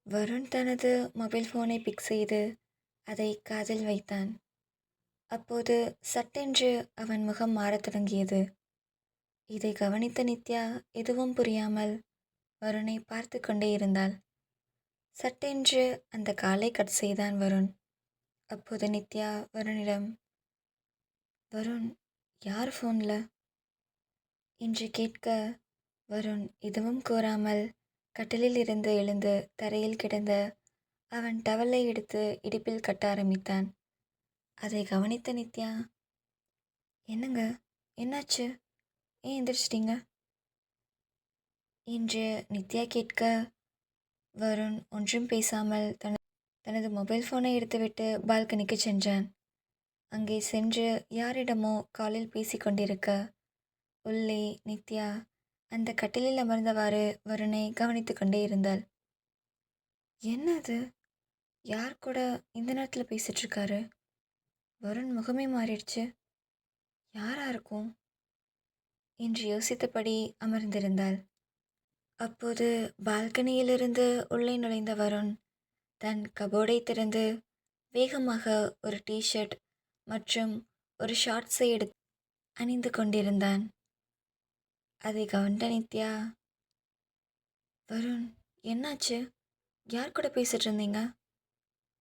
வருண் தனது மொபைல் ஃபோனை பிக் செய்து அதை காதில் வைத்தான். அப்போது சட்டென்று அவன் முகம் மாறத் தொடங்கியது. இதை கவனித்த நித்யா எதுவும் புரியாமல் வருணை பார்த்து கொண்டே இருந்தாள். சட்டென்று அந்த காலை கட் செய்தான் வருண். அப்போது நித்யா வருணிடம், வருண், யார் ஃபோன்ல என்று கேட்க, வருண் எதுவும் கூறாமல் கட்டிலில் இருந்து எழுந்து தரையில் கிடந்த அவன் டவலை எடுத்து இடுப்பில் கட்ட ஆரம்பித்தான். அதை கவனித்த நித்யா, என்னங்க, என்னாச்சு, ஏன் எந்திரிச்சிட்டீங்க என்று நித்யா கேட்க, வருண் ஒன்றும் பேசாமல் தனது மொபைல் ஃபோனை எடுத்துவிட்டு பால்கனிக்கு சென்றான். அங்கே சென்று யாரிடமோ காலில் பேசிக்கொண்டிருக்க உள்ளே நித்யா அந்த கட்டிலில் அமர்ந்தவாறு வருணை கவனித்து கொண்டே இருந்தாள். என்னது, யார் கூட இந்த நேரத்தில் பேசிட்டு இருக்காரு? வருண் முகமே மாறிடுச்சு. யாரா இருக்கும் என்று யோசித்தபடி அமர்ந்திருந்தாள். அப்போது பால்கனியிலிருந்து உள்ளே நுழைந்த வருண் தன் கபோர்டை திறந்து வேகமாக ஒரு டிஷர்ட் மற்றும் ஒரு ஷார்ட்ஸை எடுத்து அணிந்து கொண்டிருந்தான். அதை கவனித்த நித்யா, வருண், என்னாச்சு, யார் கூட பேசிட்டு இருந்தீங்க?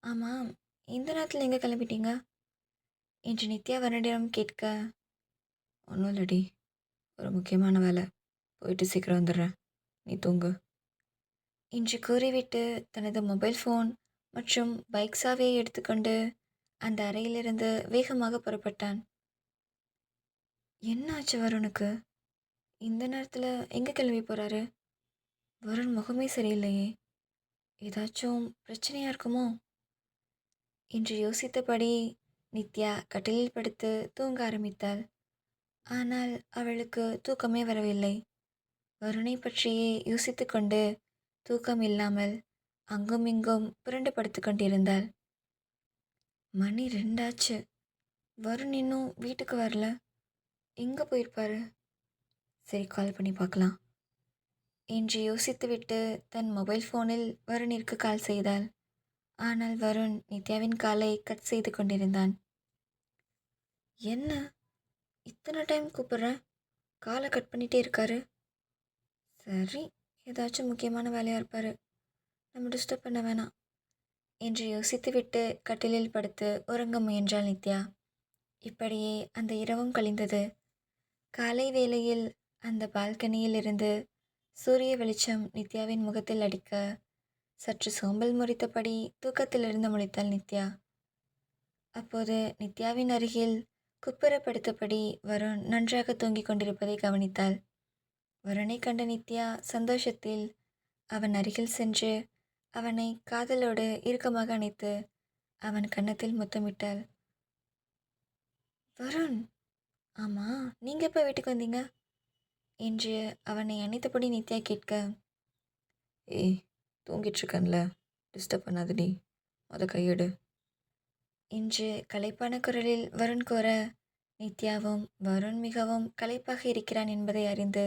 ஆமாம், இந்த நேரத்தில் எங்கே கிளம்பிட்டீங்க என்று நித்யா வருணிடம் கேட்க, ஒன்றும் இல்லடி, ஒரு முக்கியமான வேலை, போயிட்டு சீக்கிரம் வந்துடுறேன், நீ தூங்கு என்று கூறிவிட்டு தனது மொபைல் ஃபோன் மற்றும் பைக் சாவியை எடுத்துக்கொண்டு அந்த அறையிலிருந்து வேகமாக புறப்பட்டான். என்ன ஆச்சு வருணுக்கு? இந்த நேரத்தில் எங்கே கிளம்பி போகிறாரு? வருண் முகமே சரியில்லையே, ஏதாச்சும் பிரச்சனையாக இருக்குமோ என்று யோசித்தபடி நித்யா கட்டிலில் படுத்து தூங்க ஆரம்பித்தாள். ஆனால் அவளுக்கு தூக்கமே வரவில்லை. வருணை பற்றியே யோசித்து கொண்டு தூக்கம் இல்லாமல் அங்கும் இங்கும் புரண்டு படுத்து கொண்டிருந்தாள். மணி 2 ஆச்சு. வருண் இன்னும் வீட்டுக்கு வரல. எங்கே போயிருப்பாரு? சரி, கால் பண்ணி பார்க்கலாம் என்று யோசித்துவிட்டு தன் மொபைல் ஃபோனில் வருணிற்கு கால் செய்தாள். ஆனால் வருண் நித்யாவின் காலை கட் செய்து கொண்டிருந்தான். என்ன, இத்தனை டைம் கூப்பிட்றேன், காலை கட் பண்ணிகிட்டே இருக்காரு. சரி, ஏதாச்சும் முக்கியமான வேலையாக இருப்பார், நம்ம டிஸ்டர்ப் பண்ண வேணாம் என்று யோசித்துவிட்டு கட்டிலில் படுத்து உறங்க முயன்றாள் நித்யா. இப்படியே அந்த இரவும் கழிந்தது. காலை வேளையில் அந்த பால்கனியில் இருந்து சூரிய வெளிச்சம் நித்யாவின் முகத்தில் அடிக்க சற்று சோம்பல் முறித்தபடி தூக்கத்திலிருந்து முழித்தாள் நித்யா. அப்போது நித்யாவின் அருகில் குப்புற படுத்தபடி வருண் நன்றாக தூங்கிக் கொண்டிருப்பதை கவனித்தாள். வருணை கண்ட நித்யா சந்தோஷத்தில் அவன் அருகில் சென்று அவனை காதலோடு இறுக்கமாக அணைத்து அவன் கன்னத்தில் முத்தமிட்டாள். வருண், ஆமாம், நீங்கள் எப்போ வீட்டுக்கு வந்தீங்க என்று அவனை அணைத்தபடி நித்யா கேட்க, ஏய், தூங்கிட்டுருக்கன்ல, டிஸ்டர்ப் பண்ணாதடி, கையெடு என்று களைப்பான குரலில் வருண் கூற, நித்யாவும் வருண் மிகவும் களைப்பாக இருக்கிறான் என்பதை அறிந்து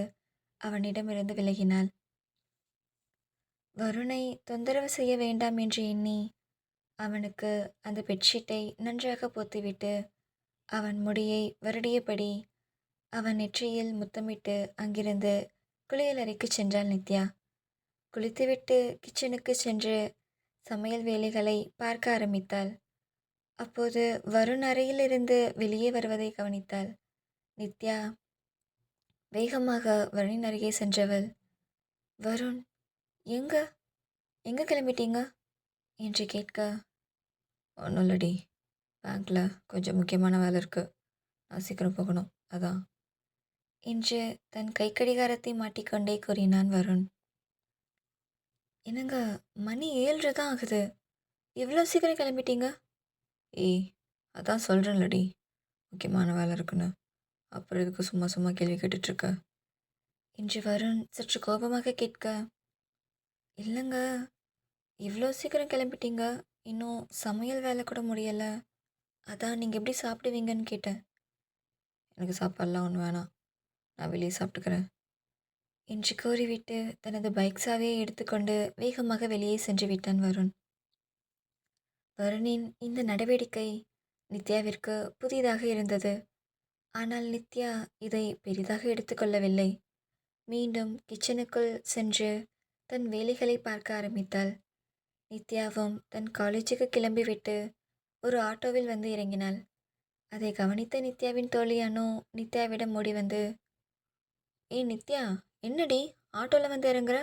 அவனிடமிருந்து விலகினாள். வருணை தொந்தரவு செய்ய வேண்டாம் என்று எண்ணி அவனுக்கு அந்த பெட்ஷீட்டை நன்றாக போத்திவிட்டு அவன் முடியை வருடியபடி அவன் நெற்றியில் முத்தமிட்டு அங்கிருந்து குளியலறைக்கு சென்றாள் நித்யா. குளித்துவிட்டு கிச்சனுக்கு சென்று சமையல் வேலைகளை பார்க்க ஆரம்பித்தாள். அப்போது வருண் அறையிலிருந்து வெளியே வருவதை கவனித்தாள். நித்யா வேகமாக வருணின் அருகே சென்றவள், வருண், எங்க எங்கே கிளம்பிட்டீங்க என்று கேட்க, ஒன்றும் இல்லடி, பேங்க்கில் கொஞ்சம் முக்கியமான வேலை இருக்குது, நான் சீக்கிரம் போகணும், அதான் என்று தன் கைக்கடிகாரத்தை மாட்டிக்கொண்டே கூறினான் வருண். என்னங்க, மணி 7:30 தான் ஆகுது, இவ்வளோ சீக்கிரம் கிளம்பிட்டீங்க? ஏய், அதான் சொல்கிறேன்லடி, முக்கியமான வேலை இருக்குன்னு, அப்புறம் இதுக்கு சும்மா சும்மா கேள்வி கேட்டுட்ருக்க என்று வருண் சற்று கோபமாக கேட்க, இல்லைங்க, இவ்வளோ சீக்கிரம் கிளம்பிட்டீங்க, இன்னும் சமையல் வேலை கூட முடியலை, அதான் நீங்கள் எப்படி சாப்பிடுவீங்கன்னு கேட்டேன். எனக்கு சாப்பாடெலாம் ஒன்றும் வேணாம், நான் வெளியே சாப்பிட்டுக்கிறேன் என்று கூறிவிட்டு தனது பைக் சாவியை எடுத்துக்கொண்டு வேகமாக வெளியே சென்று விட்டான் வருண். வருணின் இந்த நடவடிக்கை நித்யாவிற்கு புதிதாக இருந்தது. ஆனால் நித்யா இதை பெரிதாக எடுத்துக்கொள்ளவில்லை. மீண்டும் கிச்சனுக்குள் சென்று தன் வேலைகளை பார்க்க ஆரம்பித்தாள். நித்யாவும் தன் காலேஜுக்கு கிளம்பிவிட்டு ஒரு ஆட்டோவில் வந்து இறங்கினாள். அதை கவனித்த நித்யாவின் தோழி அனு நித்யாவிடம் ஓடி வந்து, ஏய் நித்யா, என்னடி ஆட்டோவில் வந்து இறங்குற?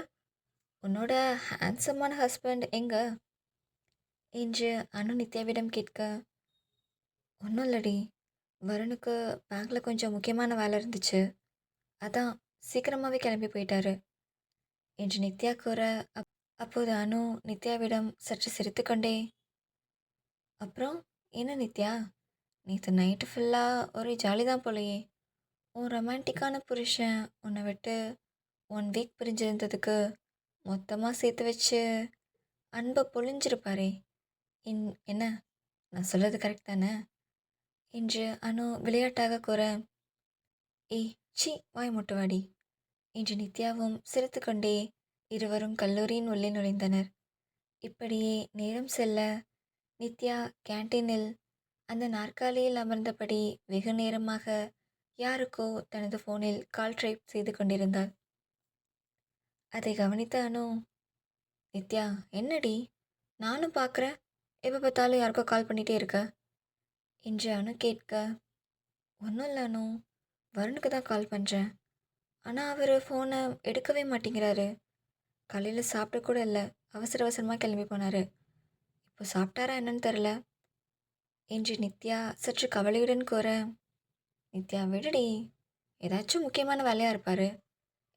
உன்னோட ஹேண்ட்ஸமான ஹஸ்பண்ட் எங்க? என்று அனு நித்யாவிடம் கேட்க, ஒன்றும் இல்லடி, வருணுக்கு பேங்க்கில் கொஞ்சம் முக்கியமான வேலை இருந்துச்சு, அதான் சீக்கிரமாகவே கிளம்பி போயிட்டாரு என்று நித்யா கூற, அப்போது அனு நித்யாவிடம் சற்று சிரித்துக்கொண்டே, அப்புறம் என்ன நித்யா, நேற்று நைட்டு ஃபுல்லாக ஒரே ஜாலி தான் போலையே. உன் ரொமான்டிக்கான புருஷன் உன்னை விட்டு 1 வீக் பிரிஞ்சிருந்ததுக்கு மொத்தமாக சேர்த்து வச்சு அன்பை பொழிஞ்சிருப்பாரே. என்ன, நான் சொல்கிறது கரெக்ட் தானே என்று அனு விளையாட்டாக கூற, ஏய் சி வாய் முட்டுவாடி என்று நித்யாவும் சிரித்துக்கொண்டே இருவரும் கல்லூரியின் உள்ளே நுழைந்தனர். இப்படியே நேரம் செல்ல நித்யா கேன்டீனில் அந்த நாற்காலியில் அமர்ந்தபடி வெகு நேரமாக யாருக்கோ தனது ஃபோனில் கால் டைப் செய்து கொண்டிருந்தாள். அதை கவனித்த அனு, நித்யா என்னடி, நானும் பார்க்குறேன், எப்போ பார்த்தாலும் யாருக்கோ கால் பண்ணிகிட்டே இருக்க என்று அனு கேட்க, ஒன்றும் இல்லை அனு, வருணுக்கு தான் கால் பண்ணுறேன். ஆனால் அவர் ஃபோனை எடுக்கவே மாட்டேங்கிறாரு. காலையில் சாப்பிட கூட இல்லை, அவசர அவசரமாக கிளம்பி போனார். இப்போ சாப்பிட்டாரா என்னன்னு தெரில என்று நித்யா சற்று கவலையுடன் கூற, நித்யா விடுடி, ஏதாச்சும் முக்கியமான வேலையாக இருப்பார்,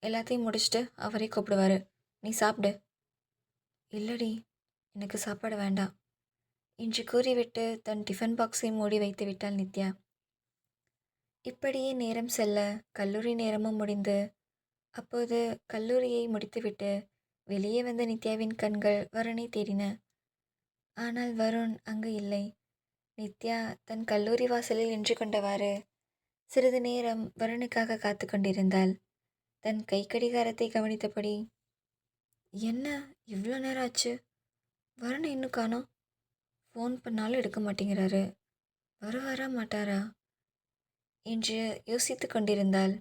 எல்லாத்தையும் முடிச்சுட்டு அவரே கூப்பிடுவார், நீ சாப்பிடு. இல்லடி, எனக்கு சாப்பாடு வேண்டாம் என்று கூறிவிட்டு தன் டிஃபன் பாக்ஸை மூடி வைத்து விட்டாள் நித்யா. இப்படியே நேரம் செல்ல கல்லூரி நேரமும் முடிந்து, அப்போது கல்லூரியை முடித்துவிட்டு வெளியே வந்த நித்யாவின் கண்கள் வருணை தேடின. ஆனால் வருண் அங்கு இல்லை. நித்யா தன் கல்லூரி வாசலில் நின்று கொண்டவாறு சிறிது நேரம் வருணுக்காக காத்து கொண்டிருந்தாள். தன் கைக்கடிகாரத்தை கவனித்தபடி, என்ன இவ்வளோ நேரம் ஆச்சு, வருணை இன்னும் காணோம், ஃபோன் பண்ணாலும் எடுக்க மாட்டேங்கிறாரு, வருவாரா மாட்டாரா என்று யோசித்து கொண்டிருந்தாள்.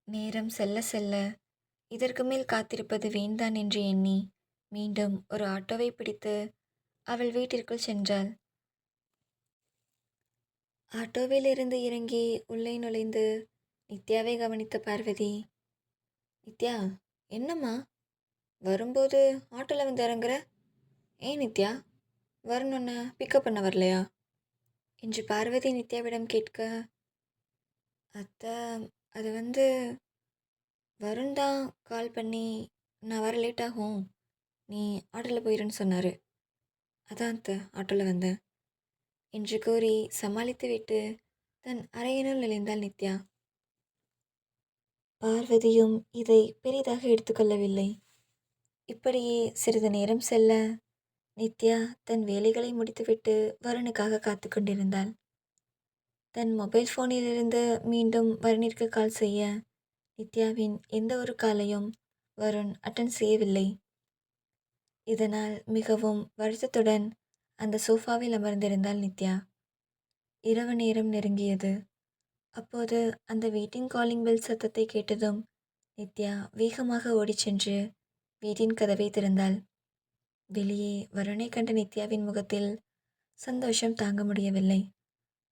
நேரம் செல்ல செல்ல இதற்கு மேல் காத்திருப்பது வீண்தான் என்று எண்ணி மீண்டும் ஒரு ஆட்டோவை பிடித்து அவள் வீட்டிற்குள் சென்றாள். ஆட்டோவில் இருந்து இறங்கி உள்ளே நுழைந்து நித்யாவை கவனித்த பார்வதி, நித்யா என்னம்மா, வரும்போது ஆட்டோவில் வந்து இறங்குற, ஏன் நித்யா, வருண் உன்னை பிக்கப் பண்ண வரலையா என்று பார்வதி நித்யாவிடம் கேட்க, அத்தை அது வந்து வருண் தான் கால் பண்ணி நான் வர லேட் ஆகும், நீ ஆட்டோவில் போயிடுன்னு சொன்னார், அதான் அத்தை ஆட்டோவில் வந்தேன் என்று கூறி சமாளித்து விட்டு தன் அறையினுள் நுழைந்தாள் நித்யா. பார்வதியும் இதை பெரிதாக எடுத்துக்கொள்ளவில்லை. இப்படியே சிறிது நேரம் செல்ல நித்யா தன் வேலைகளை முடித்துவிட்டு வருணுக்காக காத்து கொண்டிருந்தாள். தன் மொபைல் ஃபோனிலிருந்து மீண்டும் வருணிற்கு கால் செய்ய நித்யாவின் எந்த ஒரு காலையும் வருண் அட்டன் செய்யவில்லை. இதனால் மிகவும் வருத்தத்துடன் அந்த சோஃபாவில் அமர்ந்திருந்தாள் நித்யா. இரவு நேரம் நெருங்கியது. அப்போது அந்த வெயிட்டிங் காலிங் பெல் சத்தத்தை கேட்டதும் நித்யா வேகமாக ஓடிச் சென்று வீட்டின் கதவை திறந்தாள். வெளியே வருணை கண்ட நித்யாவின் முகத்தில் சந்தோஷம் தாங்க முடியவில்லை.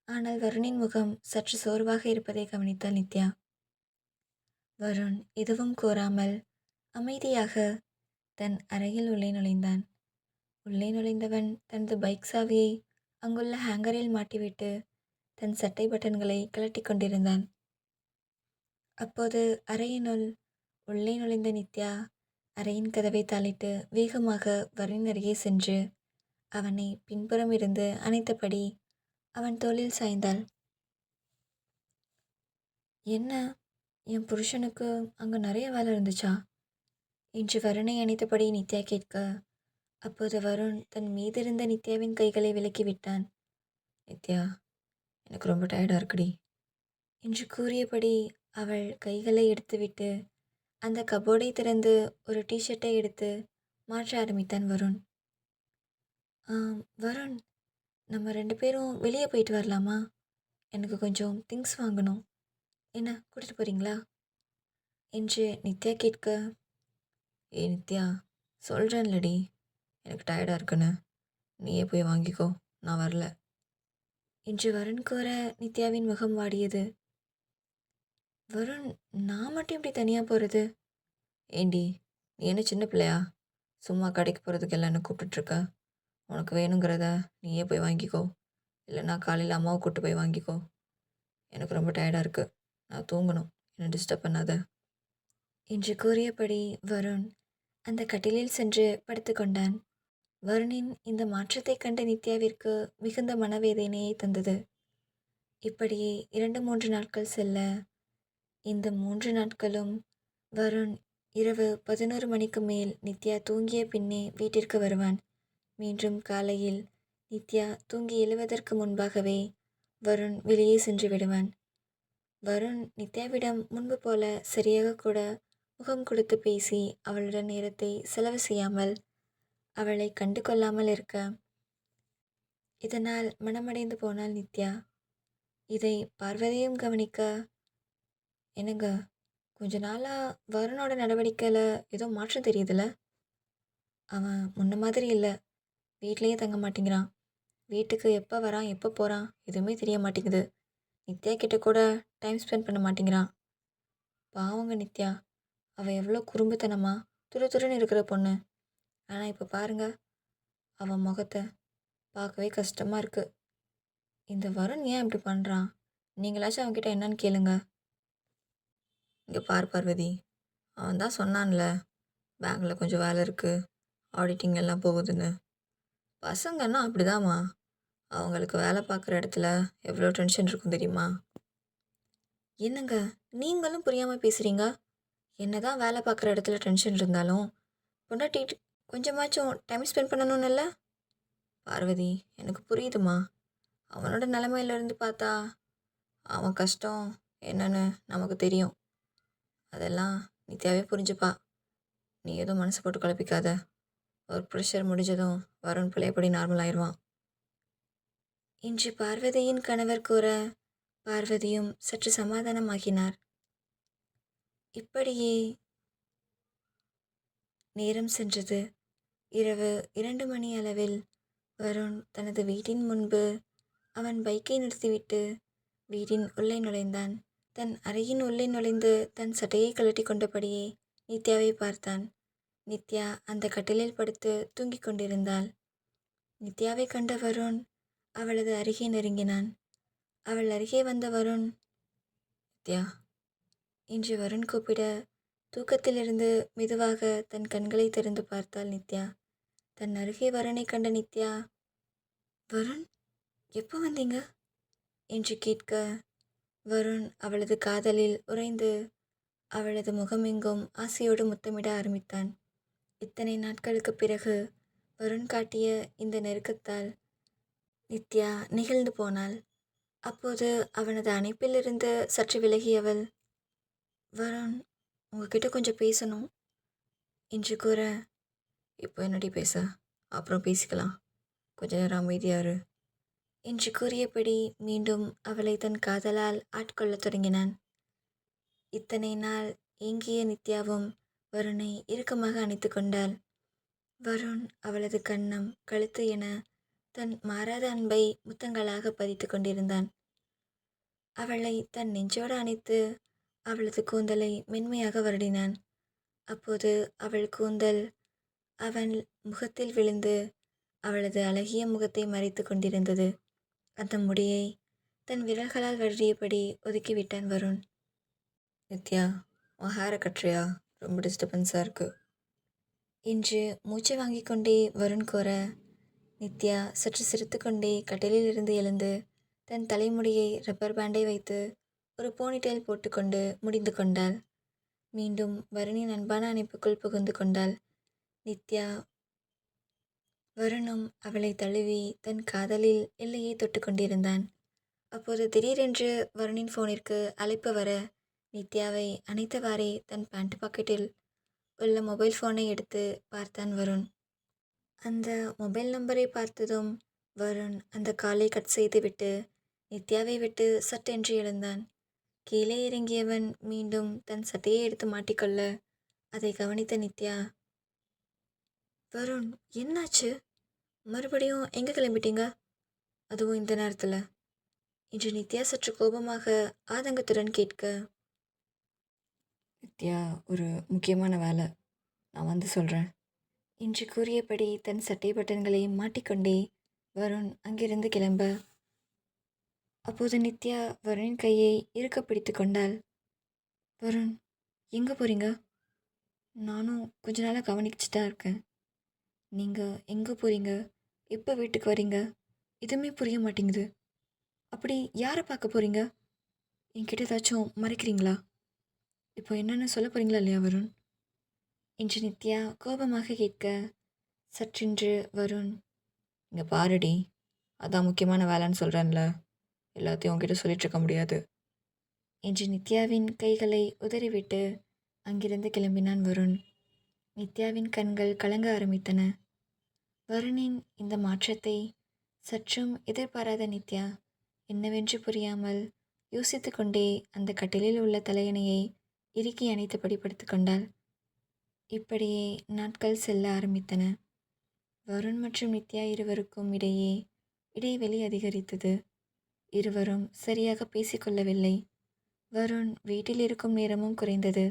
ஆனால் வருணின் முகம் சற்று சோர்வாக இருப்பதை கவனித்தாள் நித்யா. வருண் எதுவும் கூறாமல் அமைதியாக தன் அறையில் உள்ளே நுழைந்தான். உள்ளே நுழைந்தவன் தனது பைக் சாவியை அங்குள்ள ஹேங்கரில் மாட்டிவிட்டு தன் சட்டை பட்டன்களை கழட்டி கொண்டிருந்தான். அப்போது அறையினுள் உள்ளே நுழைந்த நித்யா அறையின் கதவை தாளிட்டு வேகமாக வருணின் அருகே சென்று அவனை பின்புறம் இருந்து அணைத்தபடி அவன் தோளில் சாய்ந்தாள். என்ன, என் புருஷனுக்கு அங்கே நிறைய வேலை இருந்துச்சா என்று வருணை அணைத்தபடி நித்யா கேட்க, அப்போது வருண் தன் மீதிருந்த நித்யாவின் கைகளை விலக்கி விட்டான். நித்யா, எனக்கு ரொம்ப டயர்டாக இருக்குடி என்று கூறியபடி அவள் கைகளை எடுத்துவிட்டு அந்த கபோர்டை திறந்து ஒரு டிஷர்ட்டை எடுத்து மாற்ற ஆரம்பித்தான் வருண். வருண், நம்ம 2 பேரும் வெளியே போயிட்டு வரலாமா? எனக்கு கொஞ்சம் திங்ஸ் வாங்கணும். என்ன கூட்டிட்டு போறீங்களா? என்று நித்யா கேட்க, ஏய் நித்யா, சொல்கிறேன்லடி எனக்கு டயர்டாக இருக்குன்னு. நீயே போய் வாங்கிக்கோ, நான் வரல என்று வருண் கூற நித்யாவின் முகம் வாடியது. வருண், நான் மட்டும் எப்படி தனியாக போகிறது? ஏண்டி, நீ என்ன சின்ன பிள்ளையா? சும்மா கடைக்கு போகிறதுக்கு எல்லாம் என்ன கூப்பிட்டுட்ருக்க? உனக்கு வேணுங்கிறத நீயே போய் வாங்கிக்கோ, இல்லைன்னா காலையில் அம்மாவை கூப்பிட்டு போய் வாங்கிக்கோ. எனக்கு ரொம்ப டயர்டாக இருக்குது, நான் தூங்கணும், என்னை டிஸ்டர்ப் பண்ணாத என்று கூறியபடி வருண் அந்த கட்டிலில் சென்று படுத்து கொண்டான். வருணின் இந்த மாற்றத்தைக் கண்ட நித்யாவிற்கு மிகுந்த மனவேதனையை தந்தது. இப்படியே 2-3 நாட்கள் செல்ல, இந்த 3 நாட்களும் வருண் இரவு 11 மணிக்கு மேல் நித்யா தூங்கிய பின்னே வீட்டிற்கு வருவான். மீண்டும் காலையில் நித்யா தூங்கி எழுவதற்கு முன்பாகவே வருண் வெளியே சென்று விடுவான். வருண் நித்யாவிடம் முன்பு போல சரியாக கூட முகம் கொடுத்து பேசி அவளுடன் நேரத்தை செலவு செய்யாமல் அவளை கண்டு கொள்ளாமல் இருக்க, இதனால் மனமடைந்து போனாள் நித்யா. இதை பார்வதியும் கவனிக்க, என்னங்க, கொஞ்ச நாளாக வருணோட நடவடிக்கையில் ஏதோ மாற்றம் தெரியுதுல்ல? அவன் முன்ன மாதிரி இல்லை, வீட்லேயே தங்க மாட்டேங்கிறான். வீட்டுக்கு எப்போ வரான் எப்போ போகிறான் எதுவுமே தெரிய மாட்டேங்குது. நித்யா கிட்ட கூட டைம் ஸ்பெண்ட் பண்ண மாட்டேங்கிறான். பாவங்க நித்யா, அவள் எவ்வளோ குறும்புத்தனமா துரு துருன்னு இருக்கிற பொண்ணு. ஆனால் இப்போ பாருங்க, அவன் முகத்தை பார்க்கவே கஷ்டமாக இருக்குது. இந்த வருண் ஏன் இப்படி பண்ணுறான்? நீங்களாச்சும் அவன்கிட்ட என்னன்னு கேளுங்க. இங்கே பார்வதி, அவன் தான் சொன்னான்ல, பேங்கில் கொஞ்சம் வேலை இருக்குது, ஆடிட்டிங் எல்லாம் போகுதுன்னு. பசங்கன்னா அப்படிதாம்மா, அவங்களுக்கு வேலை பார்க்குற இடத்துல எவ்வளோ டென்ஷன் இருக்கும் தெரியுமா? என்னங்க, நீங்களும் புரியாமல் பேசுகிறீங்க. என்ன தான் வேலை பார்க்குற இடத்துல டென்ஷன் இருந்தாலும் பொண்டாட்டி கொஞ்சமாச்சும் டைம் ஸ்பெண்ட் பண்ணணும்னு இல்லை? பார்வதி, எனக்கு புரியுதுமா. அவனோட நிலமையிலேருந்து பார்த்தா அவன் கஷ்டம் என்னன்னு நமக்கு தெரியும். அதெல்லாம் நித்யாவே புரிஞ்சுப்பா. நீ எதுவும் மனசு போட்டு குழப்பிக்காத. ஒரு ப்ரெஷர் முடிஞ்சதும் வருண் பழையபடி நார்மல் ஆயிடுவான் என்று பார்வதியின் கணவர் கூற, பார்வதியும் சற்று சமாதானமாகினார். இப்படியே நேரம் சென்றது. இரவு 2 மணி அளவில் வருண் தனது வீட்டின் முன்பு அவன் பைக்கை நிறுத்திவிட்டு வீட்டின் உள்ளே நுழைந்தான். தன் அறையின் உள்ளே நுழைந்து தன் சட்டையை கழட்டி கொண்டபடியே நித்யாவை பார்த்தான். நித்யா அந்த கட்டிலில் படுத்து தூங்கிக் கொண்டிருந்தாள். நித்யாவை கண்ட வருண் அவளது அருகே நெருங்கினான். அவள் அருகே வந்த வருண், நித்யா என்று வருண் கூப்பிட, தூக்கத்திலிருந்து மெதுவாக தன் கண்களை திறந்து பார்த்தாள் நித்யா. தன் அருகே வருணை கண்ட நித்யா, வருண், எப்போ வந்தீங்க என்று கேட்க, வருண் அவளது காதலில் உறைந்து அவளது முகமெங்கும் ஆசையோடு முத்தமிட ஆரம்பித்தான். இத்தனை நாட்களுக்கு பிறகு வருண் காட்டிய இந்த நெருக்கத்தால் நித்யா நெகிழ்ந்து போனாள். அப்போது அவனது அணைப்பிலிருந்து சற்று விலகியவள், வருண், உங்ககிட்ட கொஞ்சம் பேசணும் என்று கூற, இப்போ என்னடி பேச? அப்புறம் பேசிக்கலாம், கொஞ்ச நேரம் அமைதியாரு என்று கூறியபடி மீண்டும் அவளை தன் காதலால் ஆட்கொள்ளத் தொடங்கினான். இத்தனை நாள் ஏங்கிய நித்யாவும் வருணை இறுக்கமாக அணைத்து கொண்டாள். வருண் அவளது கன்னம் கழுத்து என தன் மாறாத அன்பை முத்தங்களாக பதித்து கொண்டிருந்தான். அவளை தன் நெஞ்சோடு அணைத்து அவளது கூந்தலை மென்மையாக வருடினான். அப்போது அவள் கூந்தல் அவன் முகத்தில் விழுந்து அவளது அழகிய முகத்தை மறைத்து கொண்டிருந்தது. அந்த முடியை தன் விரல்களால் வருடியபடி ஒதுக்கிவிட்டான் வருண். நித்யா, உன் ஹேரை கட்டுறியா? ரொம்ப டிஸ்டர்பன்ஸாக இருக்குது என்று மூச்சு வாங்கி கொண்டே வருண் கூற, நித்யா சற்று சிரித்து கொண்டே கட்டிலில் இருந்து எழுந்து தன் தலைமுடியை ரப்பர் பேண்டை வைத்து ஒரு போனிடெயில் போட்டுக்கொண்டு முடிந்து கொண்டாள். மீண்டும் வருணின் அன்பான அணைப்புக்குள் புகுந்து கொண்டாள். நித்யா வருணும் அவளை தழுவி தன் காதலில் எல்லையை தொட்டு கொண்டிருந்தான். அப்போது திடீரென்று வருணின் ஃபோனிற்கு அழைப்பு வர நித்யாவை அணைத்தவாறே தன் பேண்ட் பாக்கெட்டில் உள்ள மொபைல் ஃபோனை எடுத்து பார்த்தான் வருண். அந்த மொபைல் நம்பரை பார்த்ததும் வருண் அந்த காலை கட் செய்துவிட்டு நித்யாவை விட்டு சட்டென்று எழுந்தான். கீழே இறங்கியவன் மீண்டும் தன் சட்டையை எடுத்து மாட்டிக்கொள்ள அதை கவனித்த நித்யா, வருண் என்னாச்சு? மறுபடியும் எங்கே கிளம்பிட்டீங்க? அதுவும் இந்த நேரத்தில் என்று நித்யா சற்று கோபமாக ஆதங்கத்துடன் கேட்க, நித்யா, ஒரு முக்கியமான வேலை, நான் வந்து சொல்கிறேன் என்று கூறியபடி தன் சட்டை பட்டன்களை மாட்டிக்கொண்டே வருண் அங்கிருந்து கிளம்ப, அப்போது நித்யா வருணின் கையை இறுக்க பிடித்து கொண்டாள். வருண், எங்கே போகிறீங்க? நானும் கொஞ்ச நாளாக கவனிச்சுட்டு தான் இருக்கேன். நீங்கள் எங்கே போகிறீங்க, எப்போ வீட்டுக்கு வரீங்க, எதுவுமே புரிய மாட்டேங்குது. அப்படி யாரை பார்க்க போகிறீங்க? என்கிட்ட ஏதாச்சும் மறைக்கிறீங்களா? இப்போ என்னென்னு சொல்ல போகிறீங்களா இல்லையா வருண் என்று நித்யா கோபமாக கேட்க, சற்றென்று வருண், இங்கே பாருடி, அதான் முக்கியமான வேலைன்னு சொல்கிறேன்ல, எல்லாத்தையும் உங்ககிட்ட சொல்லிட்டு இருக்க முடியாது என்று நித்யாவின் கைகளை உதறிவிட்டு அங்கிருந்து கிளம்பினான் வருண். நித்யாவின் கண்கள் கலங்க ஆரம்பித்தன. வருணின் இந்த மாற்றத்தை சற்றும் எதிர்பாராத நித்யா என்னவென்று புரியாமல் யோசித்து கொண்டே அந்த கட்டிலில் உள்ள தலையணையை இறுக்கி அணைத்தபடி படுத்து கொண்டாள். இப்படியே நாட்கள் செல்ல ஆரம்பித்தன. வருண் மற்றும் நித்யா இருவருக்கும் இடையே இடைவெளி அதிகரித்தது. இருவரும் சரியாக பேசிக்கொள்ளவில்லை. வருண் வீட்டில் இருக்கும் நேரமும் குறைந்தது.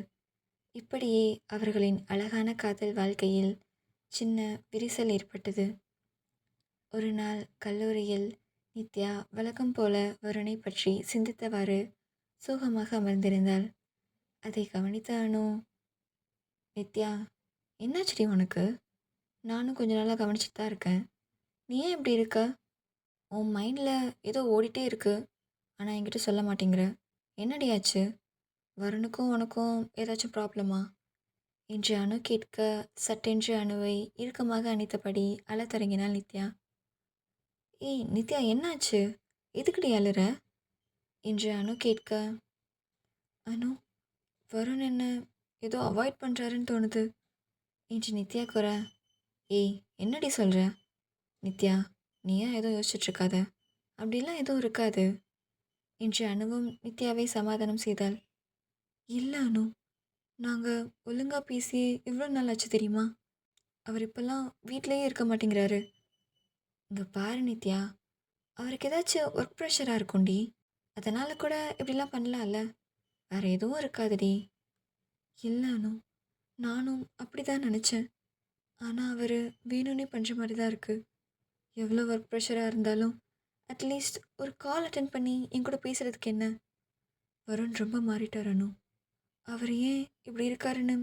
இப்படியே அவர்களின் அழகான காதல் வாழ்க்கையில் சின்ன விரிசல் ஏற்பட்டது. ஒரு நாள் கல்லூரியில் நித்யா வழக்கம் போல வருணை பற்றி சிந்தித்தவாறு சோகமாக அமர்ந்திருந்தாள். அதை கவனித்த அனு, நித்யா, என்னாச்சுடி உனக்கு? நானும் கொஞ்ச நாளாக கவனிச்சுட்டு தான் இருக்கேன். நீ ஏன் இப்படி இருக்க? உன் மைண்டில் ஏதோ ஓடிட்டே இருக்கு, ஆனால் என்கிட்ட சொல்ல மாட்டேங்கிற. என்னடியாச்சு? வருணுக்கும் உனக்கும் ஏதாச்சும் ப்ராப்ளமா என்று அனு கேட்க, சட்டென்று அணுவை இறுக்கமாக அணைத்தபடி அழத் தொடங்கினாள் நித்யா. ஏய் நித்யா, என்னாச்சு? எதுக்குடி அழுற என்று அனு கேட்க, அனு, வருண் என்ன ஏதோ அவாய்ட் பண்ணுறாருன்னு தோணுது என்று நித்யா கூற, ஏய் என்னடி சொல்கிற? நித்யா, நீ ஏன் எதுவும் யோசிச்சுட்ருக்காத, அப்படிலாம் எதுவும் இருக்காது என்று அனுவும் நித்யாவை சமாதானம் செய்தாள். இல்லை அனு, நாங்கள் ஒழுங்காக பேசி எவ்வளோ நாள் ஆச்சு தெரியுமா? அவர் இப்போல்லாம் வீட்டிலையே இருக்க மாட்டேங்கிறாரு. இங்கே பாரு நித்யா, அவருக்கு ஏதாச்சும் ஒர்க் ப்ரெஷராக இருக்கும்டி, அதனால் கூட இப்படிலாம் பண்ணலாம்ல, வேறு எதுவும் இருக்காதுடி. இல்லை அனு, நானும் அப்படி தான் நினச்சேன். ஆனால் அவர் வேணும்னே பண்ணுற மாதிரி தான் இருக்குது. எவ்வளோ ஒர்க் ப்ரெஷராக இருந்தாலும் அட்லீஸ்ட் ஒரு கால் அட்டன் பண்ணி என் கூட பேசுகிறதுக்கு என்ன? வருண் ரொம்ப மாறிட்டார் அனு. அவர் ஏன் இப்படி இருக்காருன்னு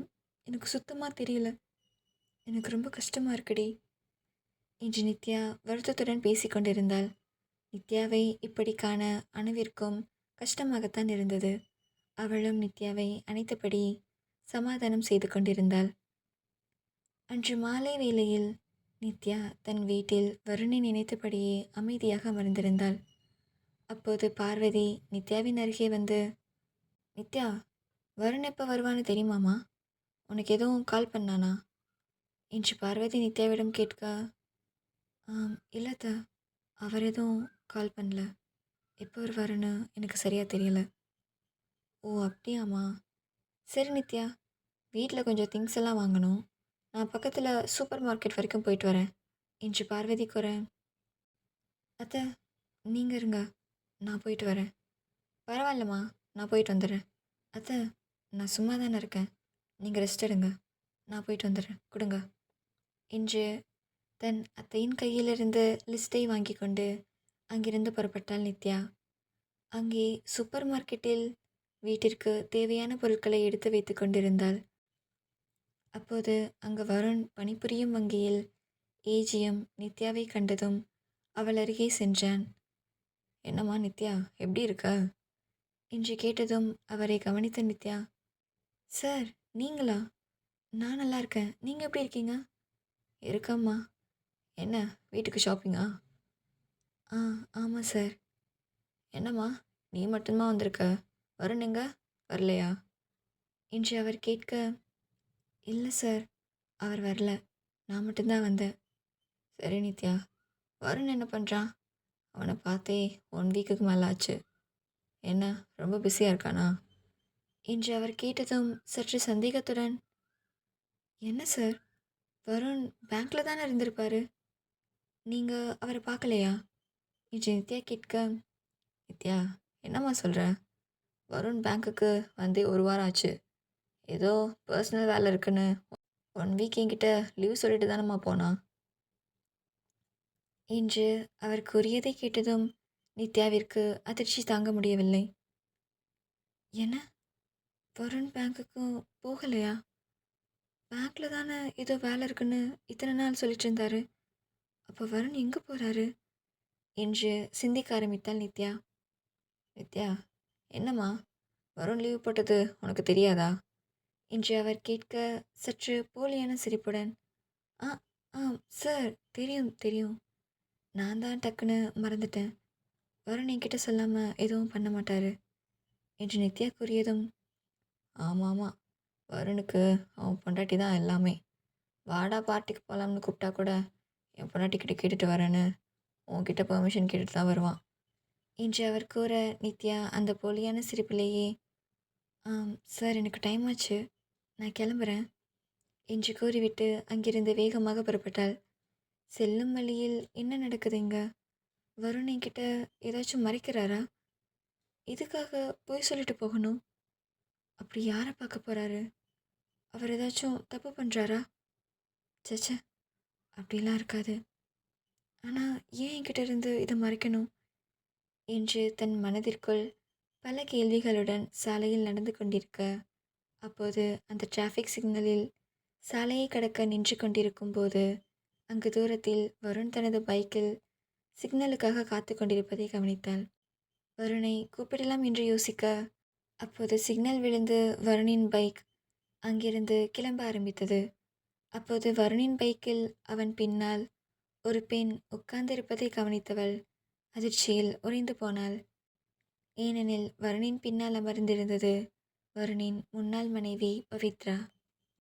எனக்கு சுத்தமாக தெரியல. எனக்கு ரொம்ப கஷ்டமாக இருக்குடி என்று நித்யா வருத்தத்துடன் பேசிக்கொண்டிருந்தாள். நித்யாவை இப்படி காண அணுவிற்கும் கஷ்டமாகத்தான் இருந்தது. அவளும் நித்யாவை அணைத்தபடி சமாதானம் செய்து கொண்டிருந்தாள். அன்று மாலை வேளையில் நித்யா தன் வீட்டில் வருணை நினைத்தபடியே அமைதியாக அமர்ந்திருந்தாள். அப்போது பார்வதி நித்யாவின் அருகே வந்து, நித்யா, வருண் எப்போ வருவான்னு தெரியுமாம்மா? உனக்கு எதுவும் கால் பண்ணானா என்று பார்வதி நித்யாவிடம் கேட்க, இல்லைத்த, அவர் எதுவும் கால் பண்ணல. எப்போ வருவாருன்னு எனக்கு சரியாக தெரியல. ஓ அப்படியாம்மா, சரி நித்யா, வீட்டில் கொஞ்சம் திங்ஸ் எல்லாம் வாங்கணும், நான் பக்கத்தில் சூப்பர் மார்க்கெட் வரைக்கும் போயிட்டு வரேன் என்று பார்வதி கூற, அத்தை நீங்கள் இருங்க, நான் போயிட்டு வரேன். பரவாயில்லம்மா, நான் போயிட்டு வந்துடுறேன். அத்தை, நான் சும்மா தானே இருக்கேன், நீங்கள் ரெஸ்ட் எடுங்க, நான் போயிட்டு வந்துடுறேன், கொடுங்க என்று தன் அத்தையின் கையிலிருந்து லிஸ்ட்டை வாங்கி கொண்டு அங்கிருந்து புறப்பட்டாள் நித்யா. அங்கே சூப்பர் மார்க்கெட்டில் வீட்டிற்கு தேவையான பொருட்களை எடுத்து வைத்து கொண்டிருந்தாள். அப்போது அங்கு வருண் பணிபுரியும் வங்கியில் ஏஜிஎம் நித்யாவை கண்டதும் அவள் அருகே சென்றான். என்னம்மா நித்யா, எப்படி இருக்க என்று கேட்டதும் அவரை கவனித்த நித்யா, சார் நீங்களா? நான் நல்லா இருக்கேன், நீங்கள் எப்படி இருக்கீங்க? இருக்கம்மா. என்ன வீட்டுக்கு ஷாப்பிங்கா? ஆமாம் சார். என்னம்மா நீ மட்டுமா வந்திருக்க? வருண் எங்க? வரலையா என்று அவர் கேட்க, இல்லை சார், அவர் வரல. நான் மட்டும்தான் வந்தேன். சரி நித்யா, வருண் என்ன பண்ணுறான்? அவனை பார்த்தே 1 வீக்குக்கு மேலே ஆச்சு. என்ன, ரொம்ப பிஸியாக இருக்கானா என்று அவர் கேட்டதும் சற்று சந்தேகத்துடன், என்ன சார், வருண் பேங்க்கில் தானே இருந்திருப்பாரு, நீங்கள் அவரை பார்க்கலையா என்று நித்யா கேட்க, நித்யா என்னம்மா சொல்கிற? வருண் பேங்க்குக்கு வந்து 1 வாரம் ஆச்சு. ஏதோ பர்சனல் வேலை இருக்குன்னு 1 வீக் என்கிட்ட லீவ் சொல்லிட்டு தானம்மா போனான் என்று அவர் கூறியதை கேட்டதும் நித்யாவிற்கு அதிர்ச்சி தாங்க முடியவில்லை. என்ன, வருண் பேங்க்குக்கு போகலையா? பேங்க்கில் தானே ஏதோ வேலை இருக்குன்னு இத்தனை நாள் சொல்லிட்டு இருந்தாரு. அப்போ வருண் எங்கே போகிறாரு என்று சிந்திக்க ஆரம்பித்தாள் நித்யா. நித்யா, என்னம்மா, வருண் லீவ் போட்டது உனக்கு தெரியாதா என்று அவர் கேட்க சற்று போலியான சிரிப்புடன், ஆ ஆ சார், தெரியும் தெரியும், நான் தான் டக்குன்னு மறந்துட்டேன். வருண் என்கிட்ட சொல்லாமல் எதுவும் பண்ண மாட்டார் என்று நித்யா கூறியதும், ஆமாம் ஆமாம், வருணுக்கு அவன் பொண்டாட்டி தான் எல்லாமே. வாடா பார்ட்டிக்கு போகலாம்னு கூப்பிட்டா கூட என் பொண்டாட்டிக்கிட்ட கேட்டுட்டு வரேன்னு உன்கிட்ட பெர்மிஷன் கேட்டுட்டு தான் வருவான் என்று அவர் கூற, நித்யா அந்த போலியான சிரிப்பிலேயே, சார், எனக்கு டைம் ஆச்சு, நான் கிளம்புறேன் என்று கூறிவிட்டு அங்கிருந்து வேகமாக புறப்பட்டாள். செல்லும் வழியில் என்ன நடக்குது இங்க? வருண் என்கிட்ட ஏதாச்சும் மறைக்கிறாரா? இதுக்காக போய் சொல்லிட்டு போகணும்? அப்படி யாரை பார்க்க போகிறாரு? அவர் ஏதாச்சும் தப்பு பண்ணுறாரா? சச்சே, அப்படிலாம் இருக்காது. ஆனால் ஏன் என்கிட்ட இருந்து இதை மறைக்கணும் என்று தன் மனதிற்குள் பல கேள்விகளுடன் சாலையில் நடந்து கொண்டிருக்க, அப்போது அந்த டிராஃபிக் சிக்னலில் சாலையை கடக்க நின்று கொண்டிருக்கும் போது அங்கு தூரத்தில் வருண் தனது பைக்கில் சிக்னலுக்காக காத்து கொண்டிருப்பதை கவனித்தாள். வருணை கூப்பிடலாம் என்று யோசிக்க, அப்போது சிக்னல் விழுந்து வருணின் பைக் அங்கிருந்து கிளம்ப ஆரம்பித்தது. அப்போது வருணின் பைக்கில் அவன் பின்னால் ஒரு பெண் உட்கார்ந்திருப்பதை கவனித்தவள் அதிர்ச்சியில் உறைந்து போனாள். ஏனெனில் வருணின் பின்னால் அமர்ந்திருந்தது வருணின் முன்னாள் மனைவி பவித்ரா.